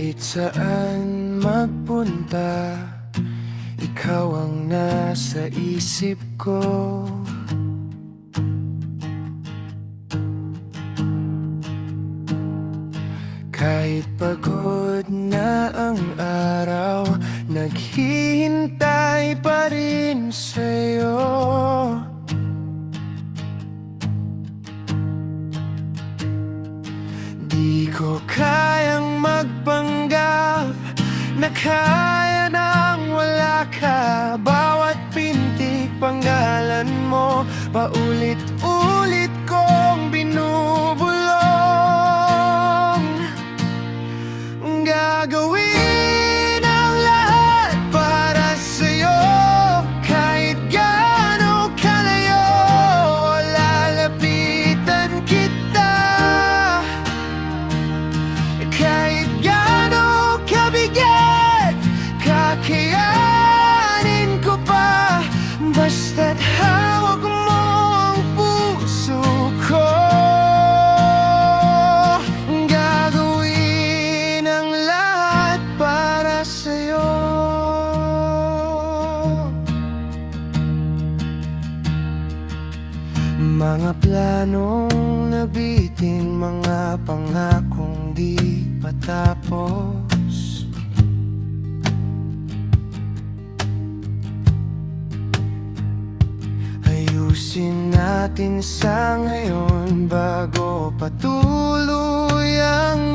Kahit saan magpunta, ikaw ang nasa isip ko. Kahit pagod na ang araw, naghihintay pa rin sa'yo. Di ko kayang magpanggap na kaya nang wala ka. Bawat pintig panggalan mo, paulit-ulit kong binubulong. Gagawin ang lahat para sa'yo, kahit gaano kalayo, lalapitan kita. Kahit gaano kabigat, kakayanin ko pa, basta't hawak mo ang puso ko. Gagawin ang lahat para sa'yo. Mga planong nabitin, mga pangakong di patapos. Ayusin natin sa ngayon bago pa tuluyang